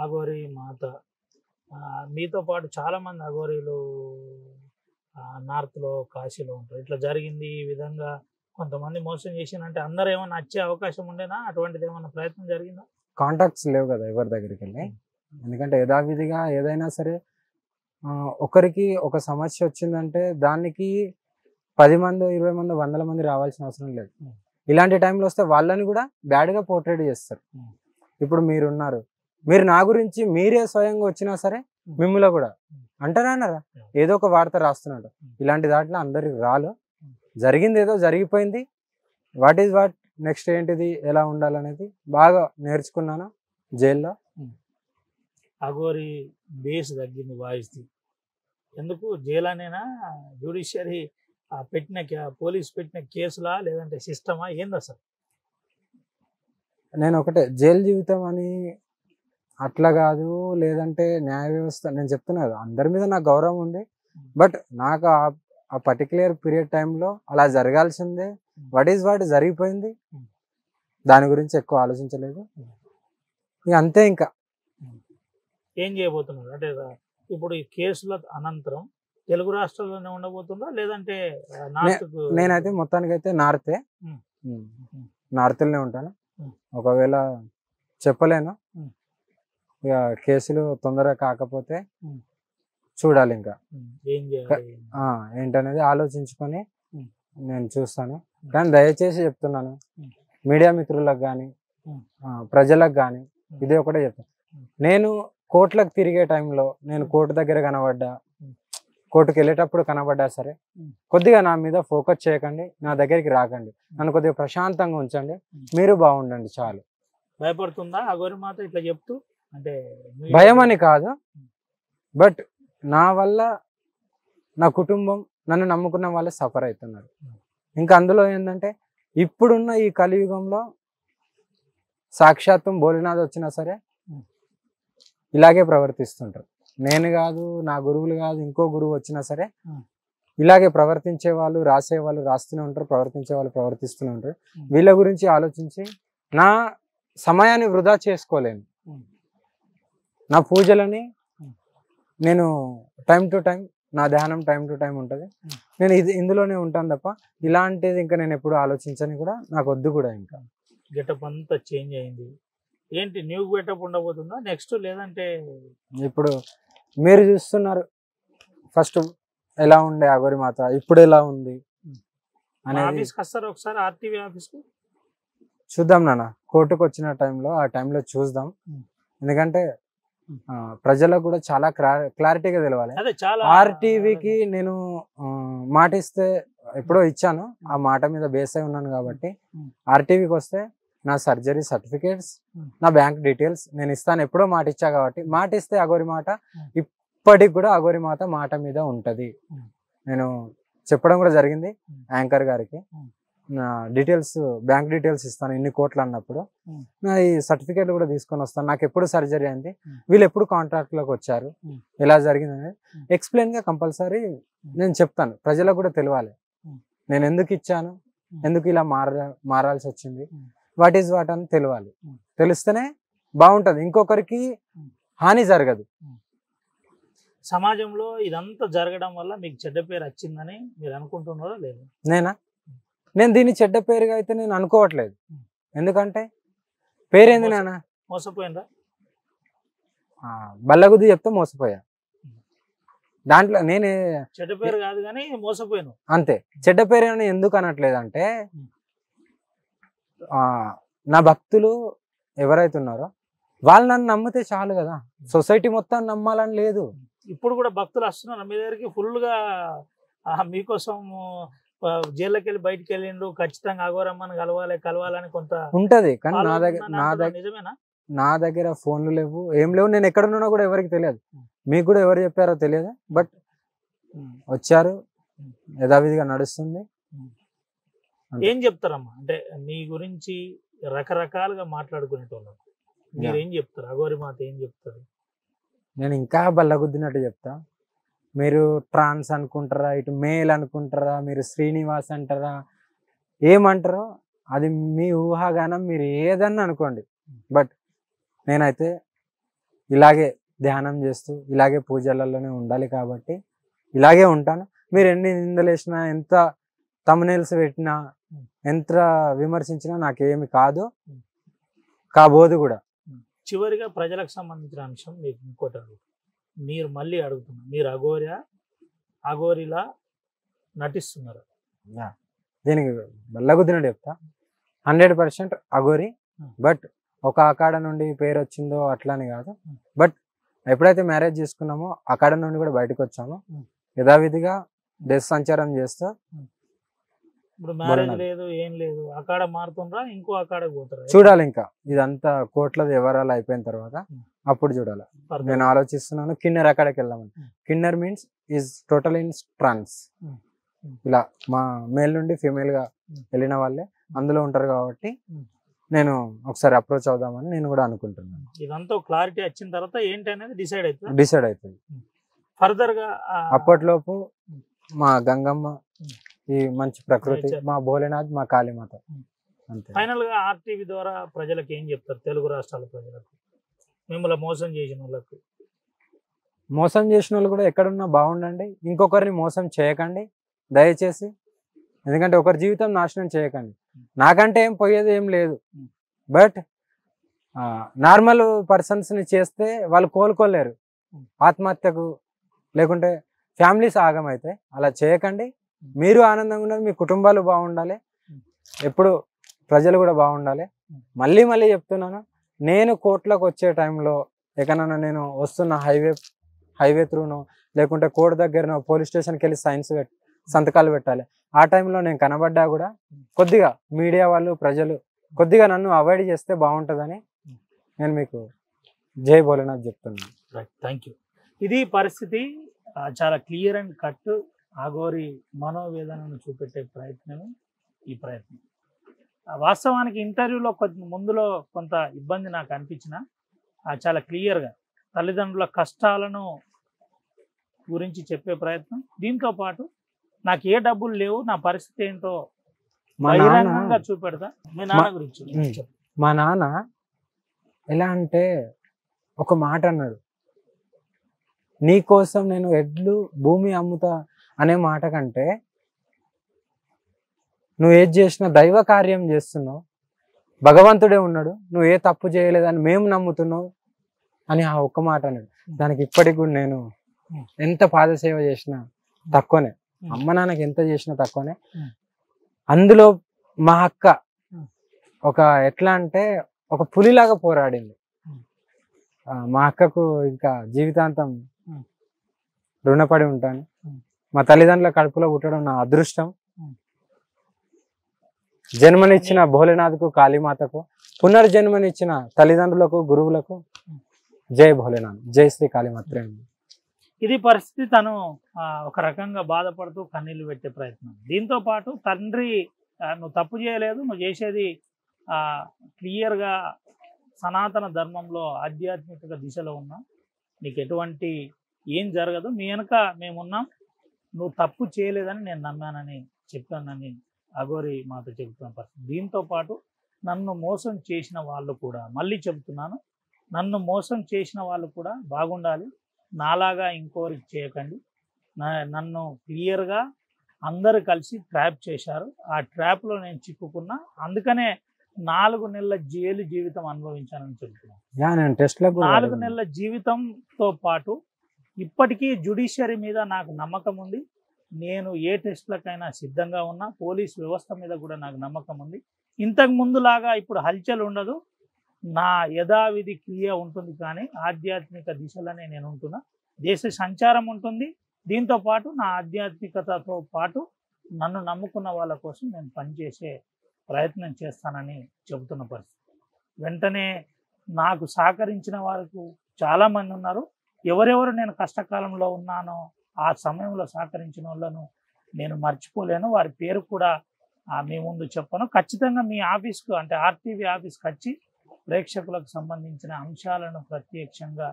అఘోరి మాత మీతో పాటు చాలా మంది అఘోరీలు నార్త్లో, కాశీలో ఉంటారు. ఇట్లా జరిగింది ఈ విధంగా కొంతమంది మోసం చేసినంటే అందరూ ఏమన్నా వచ్చే అవకాశం ఉండేనా? అటువంటిది ఏమన్నా ప్రయత్నం జరిగిందా? కాంటాక్ట్స్ లేవు కదా ఎవరి దగ్గరికి వెళ్ళి. ఎందుకంటే యథావిధిగా ఏదైనా సరే ఒకరికి ఒక సమస్య వచ్చిందంటే దానికి 10 మంది 20 మంది 100 మంది రావాల్సిన అవసరం లేదు. ఇలాంటి టైంలో వస్తే వాళ్ళని కూడా బ్యాడ్గా పోర్ట్రేట్ చేస్తారు. ఇప్పుడు మీరున్నారు, మీరు నా గురించి మీరే స్వయంగా వచ్చినా సరే మిమ్మల్ని కూడా అంటారా ఏదో ఒక వార్త రాస్తున్నాడు. ఇలాంటి దాంట్లో అందరికి రాలు. జరిగింది ఏదో జరిగిపోయింది. వాట్ ఈజ్ వాట్, నెక్స్ట్ ఏంటిది, ఎలా ఉండాలనేది బాగా నేర్చుకున్నాను జైల్లో. అఘోరి బేస్ తగ్గింది వాయిస్. ఎందుకు జైలు అనేనా, జ్యుడిషియరీ పోలీస్ పెట్టిన కేసులా లేదంటే సిస్టమా ఏంది అసలు? నేను ఒకటే, జైలు జీవితం అని అట్లా కాదు, లేదంటే న్యాయ వ్యవస్థ, నేను చెప్తున్నా కదా అందరి మీద నాకు గౌరవం ఉంది. బట్ నాకు ఆ పర్టికులర్ పీరియడ్ టైంలో అలా జరగాల్సిందే. వాట్ ఈజ్ వాట్ జరిగిపోయింది, దాని గురించి ఎక్కువ ఆలోచించలేదు. ఇక అంతే. ఇంకా ఏం చేయబోతున్నారు అంటే ఇప్పుడు ఈ కేసుల అనంతరం తెలుగు రాష్ట్రాల్లోనే ఉండబోతుందా లేదంటే నేనైతే మొత్తానికైతే నార్త్లోనే ఉంటాను. ఒకవేళ చెప్పలేను, ఇక కేసులు తొందరగా కాకపోతే చూడాలి ఇంకా ఏంటనేది ఆలోచించుకొని నేను చూస్తాను. కానీ దయచేసి చెప్తున్నాను మీడియా మిత్రులకు కానీ ప్రజలకు కానీ ఇదే ఒకటే చెప్తాను. నేను కోర్టులకు తిరిగే టైంలో నేను కోర్టు దగ్గర కనబడ్డా, కోర్టుకు వెళ్ళేటప్పుడు కనబడ్డా సరే కొద్దిగా నా మీద ఫోకస్ చేయకండి, నా దగ్గరికి రాకండి, నన్ను కొద్దిగా ప్రశాంతంగా ఉంచండి, మీరు బాగుండండి చాలు. భయపడుతుందా అఘోరి మాత ఇట్లా చెప్తూ? అంటే భయం అని కాదు, బట్ నా వల్ల నా కుటుంబం, నన్ను నమ్ముకున్న వాళ్ళే సఫర్ అవుతున్నారు. ఇంకా అందులో ఏంటంటే ఇప్పుడున్న ఈ కలియుగంలో సాక్షాత్తం భోలేనాథ్ వచ్చినా సరే ఇలాగే ప్రవర్తిస్తుంటారు. నేను కాదు, నా గురువులు కాదు, ఇంకో గురువు వచ్చినా సరే ఇలాగే ప్రవర్తించే వాళ్ళు, రాసే వాళ్ళు రాస్తూనే ఉంటారు, ప్రవర్తించే వాళ్ళు ప్రవర్తిస్తూనే ఉంటారు. వీళ్ళ గురించి ఆలోచించి నా సమయాన్ని వృధా చేసుకోలేను. నా పూజలని నేను టైం టు టైం, నా ధ్యానం టైం టు టైం ఉంటుంది. నేను ఇందులోనే ఉంటాను తప్ప ఇలాంటిది ఇంకా నేను ఎప్పుడు ఆలోచించని కూడా నాకు వద్దు కూడా. ఇంకా గెటప్ అంతా చేంజ్ అయింది, ఏంటి న్యూ గెటప్ ఉండబోతుందా నెక్స్ట్? లేదంటే ఇప్పుడు మీరు చూస్తున్నారు ఫస్ట్ ఎలా ఉండే అఘోరి మాత, ఇప్పుడు ఎలా ఉంది అనేది. ఆఫీస్కి వస్తారు ఒకసారి, ఆర్టీవీ ఆఫీస్కి చూద్దాం నాన్న, కోర్టుకు వచ్చిన టైంలో ఆ టైంలో చూద్దాం. ఎందుకంటే ప్రజలకు కూడా చాలా క్లారిటీగా తెలవాలి. ఆర్టీవీకి నేను మాట ఇస్తే ఎప్పుడో ఇచ్చాను, ఆ మాట మీద బేస్ అయి ఉన్నాను కాబట్టి ఆర్టీవీకి వస్తే నా సర్జరీ సర్టిఫికేట్స్, నా బ్యాంక్ డీటెయిల్స్ నేను ఇస్తాను, ఎప్పుడో మాట ఇచ్చా కాబట్టి. మాట ఇస్తే అఘోరి మాత ఇప్పటికి కూడా అఘోరి మాత మాట మీద ఉంటది. నేను చెప్పడం కూడా జరిగింది యాంకర్ గారికి. నా డీటెయిల్స్, బ్యాంక్ డీటెయిల్స్ ఇస్తాను ఇన్ని కోట్లు అన్నప్పుడు. నా ఈ సర్టిఫికేట్ కూడా తీసుకొని వస్తాను, నాకు ఎప్పుడు సర్జరీ అయింది, వీళ్ళు ఎప్పుడు కాంట్రాక్ట్ లోకి వచ్చారు, ఎలా జరిగింది అనేది ఎక్స్ప్లెయిన్ గా కంపల్సరీ నేను చెప్తాను. ప్రజలకు కూడా తెలియాలి నేను ఎందుకు ఇచ్చాను, ఎందుకు ఇలా మారాల్సి వచ్చింది, వాట్ ఈజ్ వాట్ అని తెలియాలి. తెలిస్తేనే బాగుంటది, ఇంకొకరికి హాని జరగదు. సమాజంలో ఇదంతా జరగడం వల్ల మీకు చెడ్డ పేరు వచ్చిందని మీరు అనుకుంటున్నారా లేదు? నేను దీన్ని చెడ్డ పేరుగా అయితే నేను అనుకోవట్లేదు. ఎందుకంటే పేరేంది నాన్న, మోసపోయిందా? బల్లగుద్ది చెప్తే మోసపోయా, దాంట్లో నేనే చెడ్డ పేరు కాదు కానీ మోసపోయాను అంతే. చెడ్డ పేరు అని ఎందుకు అనట్లేదు అంటే నా భక్తులు ఎవరైతే ఉన్నారో వాళ్ళు నన్ను నమ్మితే చాలు కదా, సొసైటీ మొత్తం నమ్మాలని లేదు. ఇప్పుడు కూడా భక్తులు వస్తున్నారు మీ దగ్గరికి ఫుల్గా, మీకోసం జైల్లోకి వెళ్ళి బయటికి వెళ్ళిండు, ఖచ్చితంగా అఘోరమ్మని కలవాలని కొంత ఉంటది. కానీ నా దగ్గర ఫోన్లు లేవు, ఏం లేవు, నేను ఎక్కడున్నా కూడా ఎవరికి తెలియదు. మీకు కూడా ఎవరు చెప్పారో తెలియదు, బట్ వచ్చారు, యథావిధిగా నడుస్తుంది. ఏం చెప్తారమ్మా అంటే నీ గురించి రకరకాలుగా మాట్లాడుకునేటోళ్ళకు మీరేం చెప్తారు? అఘోరి మాత ఏం చెప్తారు? నేను ఇంకా బల్లగుద్దినట్టు చెప్తా. మీరు ట్రాన్స్ అనుకుంటారా, ఇటు మేల్ అనుకుంటారా, మీరు శ్రీనివాస్ అంటారా, ఏమంటారో అది మీ ఊహాగానం, మీరు ఏదన్నా అనుకోండి. బట్ నేనైతే ఇలాగే ధ్యానం చేస్తూ ఇలాగే పూజలలోనే ఉండాలి కాబట్టి ఇలాగే ఉంటాను. మీరు ఎన్ని నిందలేసినా, ఎంత తమ్నెయిల్స్ పెట్టినా, ఎంత విమర్శించినా నాకేమి కాదు, కాబోదు కూడా. చివరిగా ప్రజలకు సంబంధించిన అంశం మీకు ఇంకోటి, మీరు మళ్ళీ అడుగుతున్నారు, మీరు అఘోరిలా నటిస్తున్నారు. దీనికి లఘుదినడు చెప్తా, 100% అఘోరి. బట్ ఒక అఖాడ నుండి పేరు వచ్చిందో అట్లని కాదు. బట్ ఎప్పుడైతే మ్యారేజ్ చేసుకున్నామో అఖాడ నుండి కూడా బయటకు వచ్చామో యథావిధిగా దేశ సంచారం చేస్తా. ఇప్పుడు మ్యారేజ్ లేదు, ఏం లేదు, అఖాడ మారుతుండ్రా, ఇంకో అఖాడకు పోతారా? చూడాలి, ఇంకా ఇదంతా కోట్ల వివరాలు అయిపోయిన తర్వాత అప్పుడు చూడాలి. నేను ఆలోచిస్తున్నాను కిన్నెర్ అఖాడకి వెళ్దామని. Kinnar means is total in trance. ఇలా మా మేల్ నుండి ఫీమేల్ గా వెళ్ళిన వాళ్ళే అందులో ఉంటారు కాబట్టి నేను ఒకసారి అప్రోచ్ అవుదామని నేను కూడా అనుకుంటున్నాను. ఇదంతా క్లారిటీ వచ్చిన తర్వాత ఏంటి అనేది డిసైడ్ అవుతుంది. ఫర్దర్ గా అప్పట్లోపు మా గంగమ్మ, ఈ మంచి ప్రకృతి, మా భోలేనాథ్, మా కాళీమాత అంతే. ఫైనల్ గా ఆర్టీవీ ద్వారా ప్రజలకు ఏం చెప్తారు? తెలుగు రాష్ట్రాల ప్రజలకు, మిమ్మల్ని మోసం చేసిన వాళ్ళకు. మోసం చేసిన వాళ్ళు కూడా ఎక్కడున్నా బాగుండండి, ఇంకొకరిని మోసం చేయకండి దయచేసి. ఎందుకంటే ఒకరి జీవితం నాశనం చేయకండి. నాకంటే ఏం పోయేది ఏం లేదు, బట్ నార్మల్ పర్సన్స్ని చేస్తే వాళ్ళు కోలుకోలేరు, ఆత్మహత్యకు లేకుంటే ఫ్యామిలీస్ ఆగమైతే. అలా చేయకండి. మీరు ఆనందంగా ఉండాలి, మీ కుటుంబాలు బాగుండాలి, ఎప్పుడు ప్రజలు కూడా బాగుండాలి. మళ్ళీ మళ్ళీ చెప్తున్నాను, నేను కోర్టులోకి వచ్చే టైంలో ఎక్కడన్నా నేను వస్తున్న హైవే త్రూనో లేకుంటే కోర్టు దగ్గరనో పోలీస్ స్టేషన్కి వెళ్ళి సంతకాలు పెట్టాలి. ఆ టైంలో నేను కనబడ్డా కూడా కొద్దిగా మీడియా వాళ్ళు, ప్రజలు కొద్దిగా నన్ను అవాయిడ్ చేస్తే బాగుంటుందని నేను మీకు జై భోలేనాథ్ చెప్తున్నాను. Thank you. ఇది పరిస్థితి, చాలా క్లియర్ అండ్ కట్. అఘోరి మనోవేదనను చూపెట్టే ప్రయత్నమే ఈ ప్రయత్నం. వాస్తవానికి ఇంటర్వ్యూలో ముందులో కొంత ఇబ్బంది నాకు అనిపించిన, చాలా క్లియర్గా తల్లిదండ్రుల కష్టాలను గురించి చెప్పే ప్రయత్నం. దీంతో పాటు నాకు ఏ డబ్బులు లేవు, నా పరిస్థితి ఏంటో బహిరంగంగా చూపెడతా. మీ నాన్న గురించి. మా నాన్న ఎలా అంటే ఒక మాట అన్నాడు, నీ కోసం నేను ఎడ్లు భూమి అమ్ముతా అనే మాట కంటే నువ్వు ఏది చేసినా దైవ కార్యం చేస్తున్నావు, భగవంతుడే ఉన్నాడు, నువ్వు ఏ తప్పు చేయలేదని మేము నమ్ముతున్నావు అని ఆ ఒక్క మాట అన్నాడు. దానికి ఇప్పటికి కూడా నేను ఎంత పాదసేవ చేసినా తక్కువనే, అమ్మ నాన్నకి ఎంత చేసినా తక్కువనే. అందులో మా అక్క ఒక ఎట్లా అంటే ఒక పులిలాగా పోరాడింది. మా అక్కకు ఇంకా జీవితాంతం రుణపడి ఉంటాను. మా తల్లిదండ్రుల కడుపులో పుట్టడం నా అదృష్టం. జన్మనిచ్చిన భోలేనాథ్కు, కాళీమాతకు, పునర్జన్మనిచ్చిన తల్లిదండ్రులకు, గురువులకు జై భోలేనాథ్, జై శ్రీ కాళీమాత్రే. ఇది పరిస్థితి. తను ఒక రకంగా బాధపడుతూ కన్నీళ్లు పెట్టే ప్రయత్నం. దీంతో పాటు తండ్రి, నువ్వు తప్పు చేయలేదు, నువ్వు చేసేది క్లియర్గా సనాతన ధర్మంలో ఆధ్యాత్మిక దిశలో ఉన్నా, నీకు ఎటువంటి ఏం జరగదు, మీ వెనక మేమున్నాం, నువ్వు తప్పు చేయలేదని నేను నమ్మానని చెప్పానని అఘోరి మాతో చెబుతున్న పరిస్థితి. దీంతో పాటు నన్ను మోసం చేసిన వాళ్ళు కూడా, మళ్ళీ చెబుతున్నాను, నన్ను మోసం చేసిన వాళ్ళు కూడా బాగుండాలి, నాలాగా ఇంకోరికి చేయకండి. నన్ను క్లియర్గా అందరు కలిసి ట్రాప్ చేశారు, ఆ ట్రాప్లో నేను చిక్కుకున్నా, అందుకనే 4 నెలల జైలు జీవితం అనుభవించానని చెబుతున్నాను. 4 నెలల జీవితంతో పాటు ఇప్పటికీ జ్యుడిషియరీ మీద నాకు నమ్మకం ఉంది. నేను ఏ టెస్ట్లకైనా సిద్ధంగా ఉన్నా, పోలీస్ వ్యవస్థ మీద కూడా నాకు నమ్మకం ఉంది. ఇంతకు ముందులాగా ఇప్పుడు హల్చల్ ఉండదు, నా యథావిధి క్రియ ఉంటుంది, కానీ ఆధ్యాత్మిక దిశలోనే నేను ఉంటున్నా. దేశ సంచారం ఉంటుంది, దీంతో పాటు నా ఆధ్యాత్మికతతో పాటు నన్ను నమ్ముకున్న వాళ్ళ కోసం నేను పనిచేసే ప్రయత్నం చేస్తానని చెబుతున్న పరిస్థితి. వెంటనే నాకు సహకరించిన వారికి చాలామంది ఉన్నారు. ఎవరెవరు నేను కష్టకాలంలో ఉన్నానో ఆ సమయంలో సహకరించిన వాళ్ళను నేను మర్చిపోలేను, వారి పేరు కూడా మీ ముందు చెప్పను. ఖచ్చితంగా మీ ఆఫీస్కు, అంటే ఆర్టీవీ ఆఫీస్కి వచ్చి ప్రేక్షకులకు సంబంధించిన అంశాలను ప్రత్యక్షంగా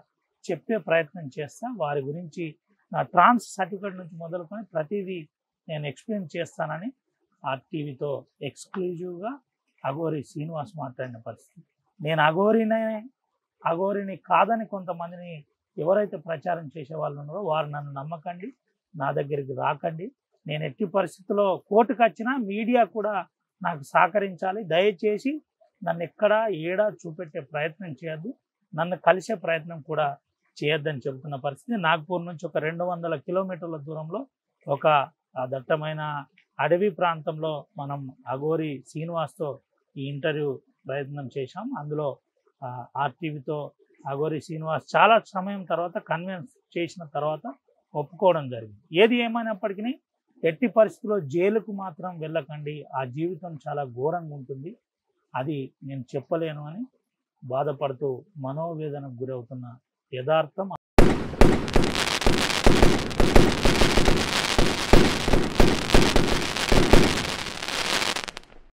చెప్పే ప్రయత్నం చేస్తా. వారి గురించి నా ట్రాన్స్ సర్టిఫికేట్ నుంచి మొదలుకొని ప్రతిదీ నేను ఎక్స్ప్లెయిన్ చేస్తానని ఆర్టీవీతో ఎక్స్క్లూజివ్గా అఘోరి శ్రీనివాస్ మాట్లాడిన పరిస్థితి. నేను అఘోరిని కాదని కొంతమందిని ఎవరైతే ప్రచారం చేసే వాళ్ళు ఉన్నారో వారు నన్ను నమ్మకండి, నా దగ్గరికి రాకండి. నేను ఎట్టి పరిస్థితుల్లో కోర్టుకు వచ్చినా మీడియా కూడా నాకు సహకరించాలి. దయచేసి నన్ను ఎక్కడా ఏడా చూపెట్టే ప్రయత్నం చేయొద్దు, నన్ను కలిసే ప్రయత్నం కూడా చేయొద్దని చెబుతున్న పరిస్థితి. నాగ్పూర్ నుంచి ఒక 200 కిలోమీటర్ల దూరంలో ఒక దట్టమైన అడవి ప్రాంతంలో మనం అఘోరి శ్రీనివాస్తో ఈ ఇంటర్వ్యూ ప్రయత్నం చేశాం. అందులో ఆర్టీవీతో అఘోరి శ్రీనివాస్ చాలా సమయం తర్వాత కన్విన్స్ చేసిన తర్వాత ఒప్పుకోవడం జరిగింది. ఏది ఏమైనప్పటికీ ఎట్టి పరిస్థితుల్లో జైలుకు మాత్రం వెళ్ళకండి, ఆ జీవితం చాలా ఘోరంగా ఉంటుంది, అది నేను చెప్పలేను అని బాధపడుతూ మనోవేదనకు గురవుతున్న యథార్థం